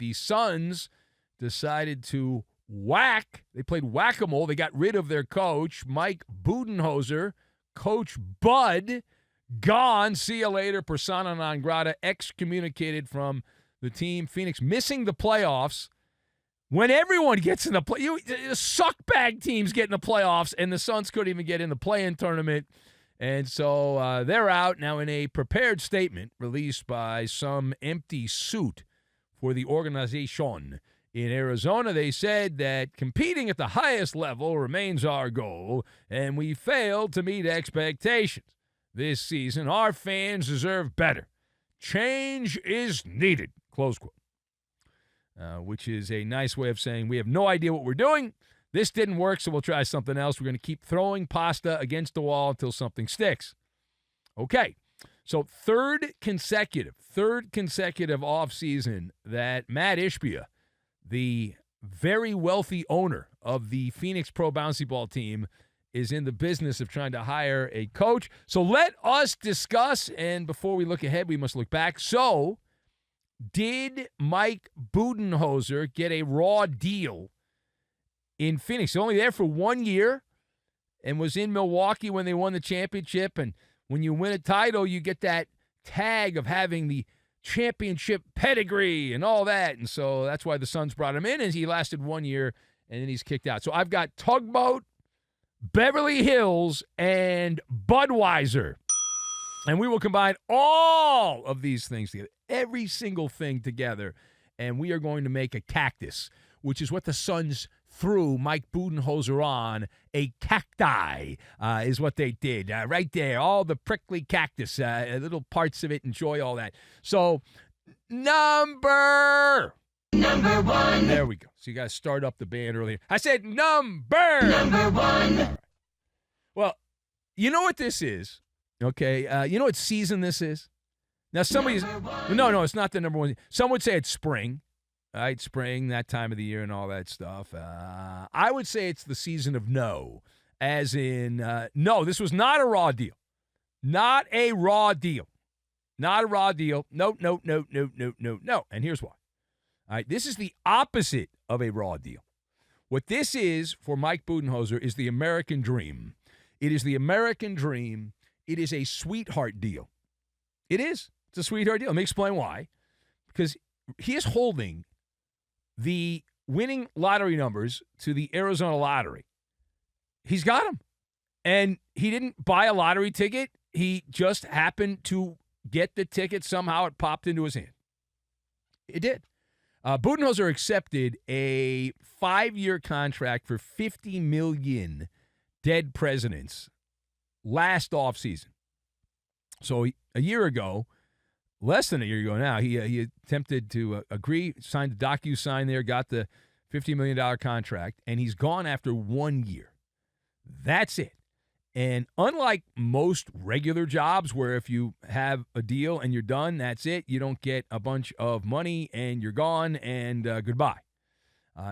the Suns decided to they played whack-a-mole. They got rid of their coach, Mike Budenholzer. Coach Bud, gone. See you later, persona non grata, excommunicated from the team. Phoenix missing the playoffs. When everyone gets in the suckbag teams get in the playoffs, and the Suns couldn't even get in the play-in tournament. And so they're out. Now, in a prepared statement released by some empty suit for the organization in Arizona, they said that competing at the highest level remains our goal, and we failed to meet expectations this season. Our fans deserve better. Change is needed, close quote. Which is a nice way of saying we have no idea what we're doing. This didn't work, so we'll try something else. We're going to keep throwing pasta against the wall until something sticks. Okay, so third consecutive offseason that Matt Ishbia, the very wealthy owner of the Phoenix Pro Bouncy Ball team, is in the business of trying to hire a coach. So let us discuss, and before we look ahead, we must look back. So did Mike Budenholzer get a raw deal in Phoenix? Only there for 1 year and was in Milwaukee when they won the championship. And when you win a title, you get that tag of having the championship pedigree and all that. And so that's why the Suns brought him in, and he lasted 1 year, and then he's kicked out. So I've got Tugboat, Beverly Hills, and Budweiser. And we will combine all of these things together, every single thing together, and we are going to make a cactus, which is what the Suns threw Mike Budenholzer on. A cacti is what they did. Right there, all the prickly cactus, little parts of it, enjoy all that. So, number one. There we go. So you guys start up the band earlier. I said number one. All right. Well, you know what this is, okay? You know what season this is? Now, somebody's – no, it's not the number one. Some would say it's spring. Right, spring, that time of the year and all that stuff. I would say it's the season of no, as in, no, this was not a raw deal. Not a raw deal. Not a raw deal. No. And here's why. All right, this is the opposite of a raw deal. What this is for Mike Budenholzer is the American dream. It is the American dream. It is a sweetheart deal. It is. It's a sweetheart deal. Let me explain why. Because he is holding the winning lottery numbers to the Arizona lottery. He's got them. And he didn't buy a lottery ticket. He just happened to get the ticket. Somehow it popped into his hand. It did. Budenholzer accepted a 5-year contract for $50 million dead presidents last offseason. So a year ago, less than a year ago now, he attempted to agree, signed the DocuSign there, got the $50 million contract, and he's gone after 1 year. That's it. And unlike most regular jobs where if you have a deal and you're done, that's it. You don't get a bunch of money and you're gone and goodbye.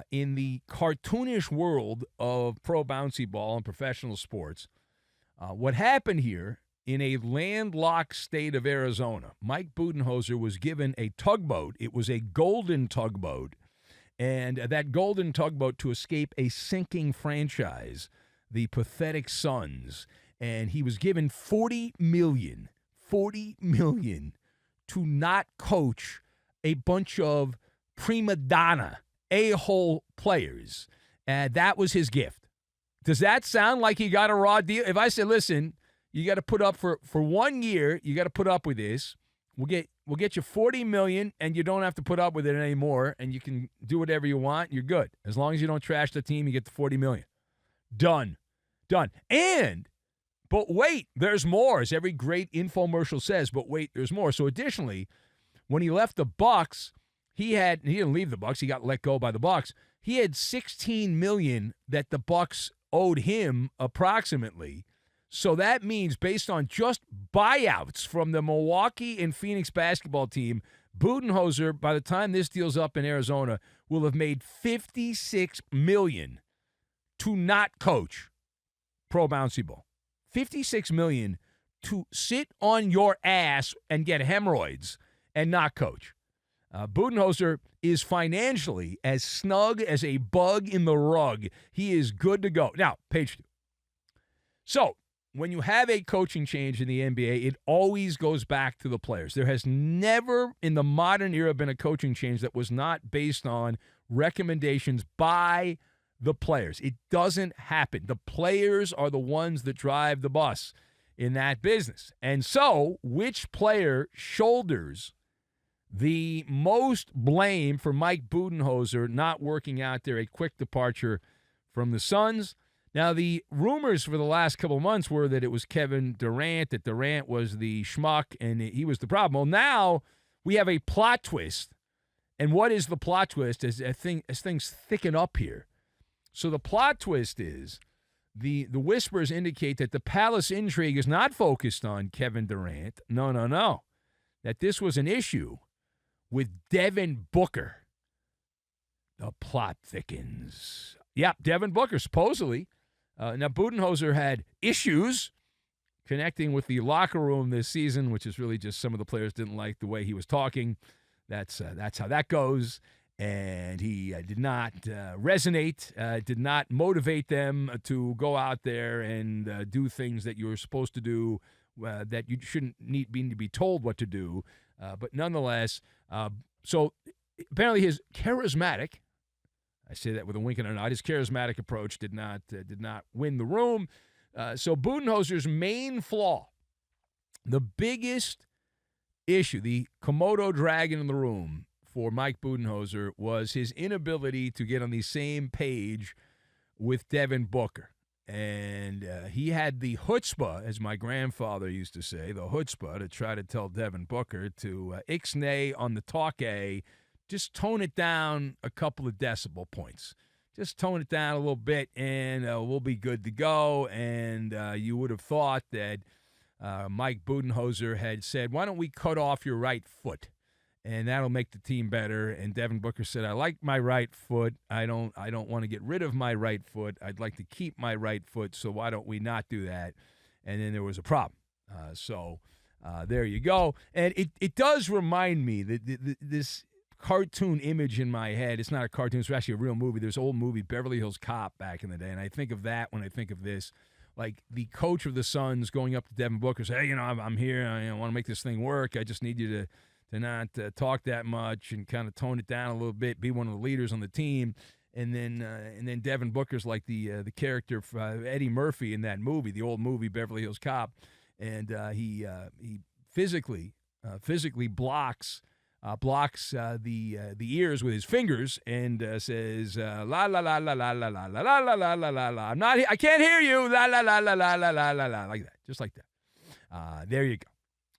In the cartoonish world of pro bouncy ball and professional sports, what happened here in a landlocked state of Arizona, Mike Budenholzer was given a tugboat. It was a golden tugboat. And that golden tugboat to escape a sinking franchise, the pathetic Suns. And he was given $40 million to not coach a bunch of prima donna, a-hole players. And that was his gift. Does that sound like he got a raw deal? If I said, listen, you got to put up for 1 year, you got to put up with this. We'll get you $40 million, and you don't have to put up with it anymore, and you can do whatever you want. You're good. As long as you don't trash the team, you get the $40 million. Done. But wait, there's more, as every great infomercial says, but wait, there's more. So additionally, when he left the Bucks, he didn't leave the Bucks, he got let go by the Bucks. He had $16 million that the Bucks owed him approximately. So that means based on just buyouts from the Milwaukee and Phoenix basketball team, Budenholzer, by the time this deal's up in Arizona, will have made $56 million to not coach pro bouncy ball. $56 million to sit on your ass and get hemorrhoids and not coach. Budenholzer is financially as snug as a bug in the rug. He is good to go. Now, page 2. So, when you have a coaching change in the NBA, it always goes back to the players. There has never in the modern era been a coaching change that was not based on recommendations by the players. It doesn't happen. The players are the ones that drive the bus in that business. And so, which player shoulders the most blame for Mike Budenholzer not working out there, a quick departure from the Suns? Now, the rumors for the last couple of months were that it was Kevin Durant, that Durant was the schmuck and he was the problem. Well, now we have a plot twist. And what is the plot twist as things thicken up here? So the plot twist is the whispers indicate that the Palace intrigue is not focused on Kevin Durant. No. That this was an issue with Devin Booker. The plot thickens. Yeah, Devin Booker, supposedly. Now, Budenholzer had issues connecting with the locker room this season, which is really just some of the players didn't like the way he was talking. That's how that goes. And he did not resonate, did not motivate them to go out there and do things that you were supposed to do, that you shouldn't need to be told what to do. But nonetheless, so apparently his charismatic, I say that with a wink and a nod, his charismatic approach did not win the room. So Budenholzer's main flaw, the biggest issue, the Komodo dragon in the room for Mike Budenholzer, was his inability to get on the same page with Devin Booker. And he had the chutzpah, as my grandfather used to say, the chutzpah to try to tell Devin Booker to ixnay on the talk A, just tone it down a couple of decibel points. Just tone it down a little bit, and we'll be good to go. And you would have thought that Mike Budenholzer had said, why don't we cut off your right foot? And that'll make the team better. And Devin Booker said, I like my right foot. I don't want to get rid of my right foot. I'd like to keep my right foot, so why don't we not do that? And then there was a problem. So there you go. And it does remind me that this cartoon image in my head, it's not a cartoon, it's actually a real movie. There's an old movie, Beverly Hills Cop, back in the day. And I think of that when I think of this. Like the coach of the Suns going up to Devin Booker, say, hey, I'm here. I want to make this thing work. I just need you to not talk that much and kind of tone it down a little bit, be one of the leaders on the team. And then Devin Booker's like the character Eddie Murphy in that movie, the old movie Beverly Hills Cop, and he physically blocks the ears with his fingers and says la la la la la la la la la la la la la. I can't hear you. La la la la la la la la la, like that, just like that. There you go.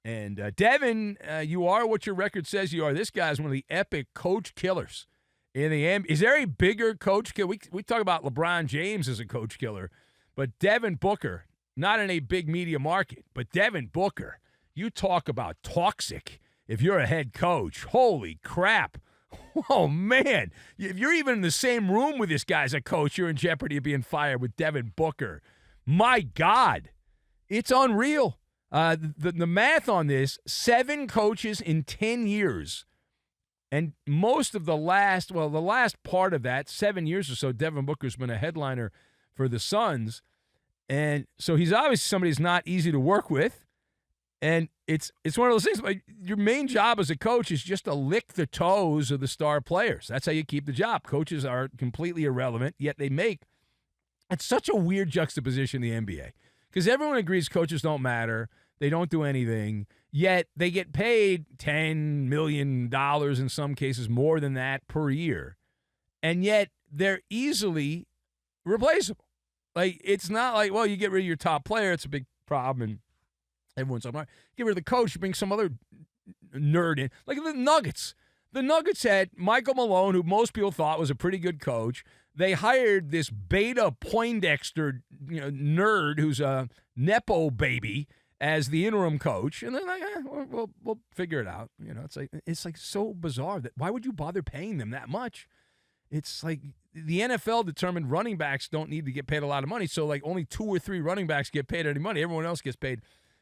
And Devin, you are what your record says you are. This guy's one of the epic coach killers in the NBA. Is there a bigger coach killer? We talk about LeBron James as a coach killer, but Devin Booker, not in a big media market, but Devin Booker, you talk about toxic if you're a head coach. Holy crap. Oh, man. If you're even in the same room with this guy as a coach, you're in jeopardy of being fired with Devin Booker. My God. It's unreal. The math on this, 7 coaches in 10 years. And most of the last part of that, 7 years or so, Devin Booker's been a headliner for the Suns. And so he's obviously somebody who's not easy to work with. And it's one of those things, like your main job as a coach is just to lick the toes of the star players. That's how you keep the job. Coaches are completely irrelevant, yet they make – it's such a weird juxtaposition in the NBA. Because everyone agrees coaches don't matter. They don't do anything. Yet they get paid $10 million, in some cases more than that, per year. And yet they're easily replaceable. Like, it's not like, well, you get rid of your top player, it's a big problem, and everyone's like, get rid of the coach, you bring some other nerd in. Like the Nuggets. The Nuggets had Michael Malone, who most people thought was a pretty good coach. They hired this Beta Poindexter nerd who's a Nepo baby as the interim coach, and they're like, we'll figure it out. It's like so bizarre that why would you bother paying them that much? It's like the NFL determined running backs don't need to get paid a lot of money, so like only 2 or 3 running backs get paid any money. Everyone else gets paid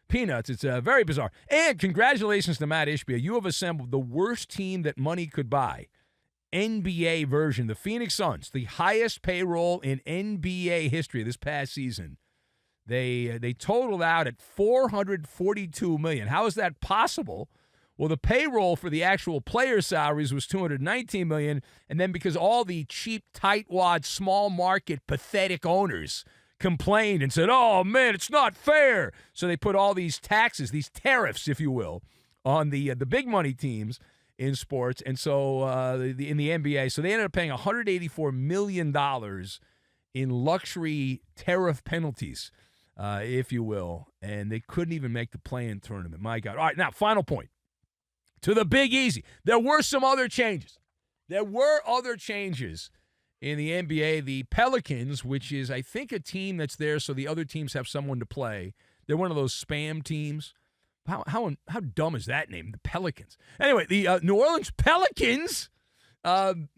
peanuts. It's very bizarre. And congratulations to Matt Ishbia. You have assembled the worst team that money could buy. NBA version, the Phoenix Suns, the highest payroll in NBA history this past season. They totaled out at $442 million. How is that possible? Well, the payroll for the actual player salaries was $219 million, and then because all the cheap, tightwad, small market, pathetic owners complained and said, "Oh man, it's not fair," so they put all these taxes, these tariffs, if you will, on the big money teams in sports, and so in the NBA, so they ended up paying $184 million in luxury tariff penalties, if you will, and they couldn't even make the play-in tournament. My God! All right, now final point to the Big Easy. There were some other changes. There were other changes in the NBA. The Pelicans, which is I think a team that's there so the other teams have someone to play. They're one of those spam teams. How dumb is that name? The Pelicans. Anyway, the New Orleans Pelicans,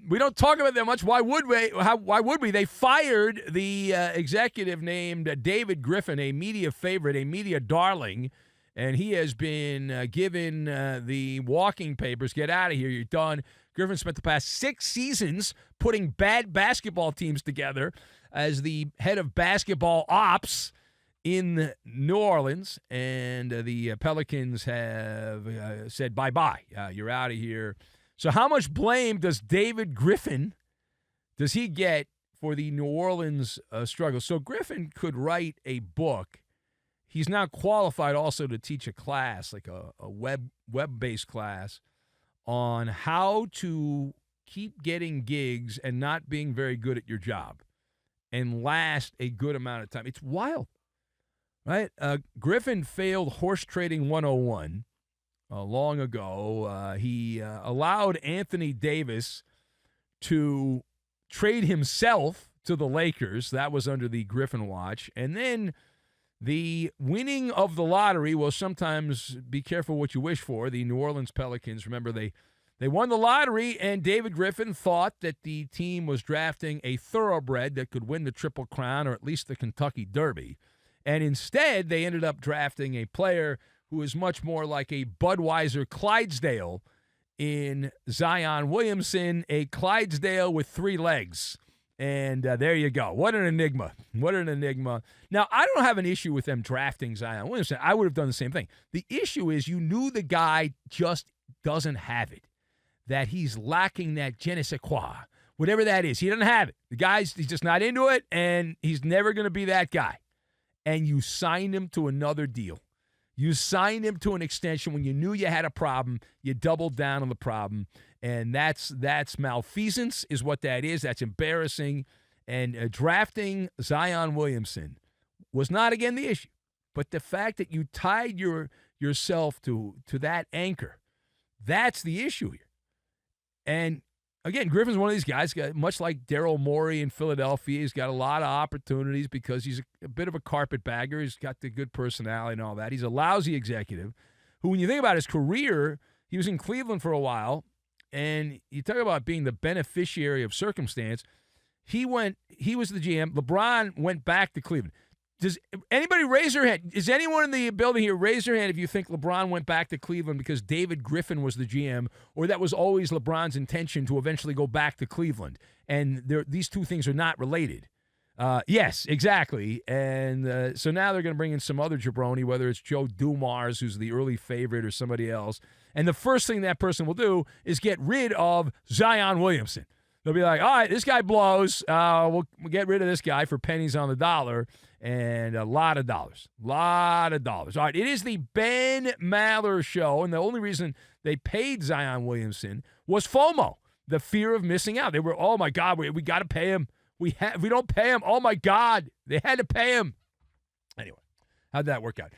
we don't talk about them much. Why would we? Why would we? They fired the executive named David Griffin, a media favorite, a media darling, and he has been given the walking papers. Get out of here. You're done. Griffin spent the past 6 seasons putting bad basketball teams together as the head of basketball ops in New Orleans, and the Pelicans have said bye-bye. You're out of here. So how much blame does David Griffin, does he get for the New Orleans struggle? So Griffin could write a book. He's now qualified also to teach a class, like a web-based class, on how to keep getting gigs and not being very good at your job and last a good amount of time. It's wild. Right? Griffin failed horse trading 101 long ago. He allowed Anthony Davis to trade himself to the Lakers. That was under the Griffin watch. And then the winning of the lottery, well, sometimes be careful what you wish for. The New Orleans Pelicans, remember, they won the lottery, and David Griffin thought that the team was drafting a thoroughbred that could win the Triple Crown or at least the Kentucky Derby. And instead, they ended up drafting a player who is much more like a Budweiser Clydesdale in Zion Williamson, a Clydesdale with 3 legs. And there you go. What an enigma. What an enigma. Now, I don't have an issue with them drafting Zion Williamson. I would have done the same thing. The issue is you knew the guy just doesn't have it, that he's lacking that je ne sais quoi, whatever that is. He doesn't have it. He's just not into it, and he's never going to be that guy. And you signed him to another deal. You signed him to an extension when you knew you had a problem. You doubled down on the problem, and that's malfeasance is what that is. That's embarrassing. And drafting Zion Williamson was not, again, the issue. But the fact that you tied yourself to that anchor, that's the issue here. And again, Griffin's one of these guys, much like Daryl Morey in Philadelphia. He's got a lot of opportunities because he's a bit of a carpetbagger. He's got the good personality and all that. He's a lousy executive who, when you think about his career, he was in Cleveland for a while, and you talk about being the beneficiary of circumstance. He was the GM. LeBron went back to Cleveland. Does anybody raise their hand? Is anyone in the building here raise their hand if you think LeBron went back to Cleveland because David Griffin was the GM, or that was always LeBron's intention to eventually go back to Cleveland? And these two things are not related. Yes, exactly. And so now they're going to bring in some other jabroni, whether it's Joe Dumars, who's the early favorite, or somebody else. And the first thing that person will do is get rid of Zion Williamson. They'll be like, all right, this guy blows. We'll get rid of this guy for pennies on the dollar. And a lot of dollars. All right, it is the Ben Maller Show, and the only reason they paid Zion Williamson was FOMO, the fear of missing out. They were, oh, my God, we got to pay him. If we don't pay him, oh, my God, they had to pay him. Anyway, how'd that work out?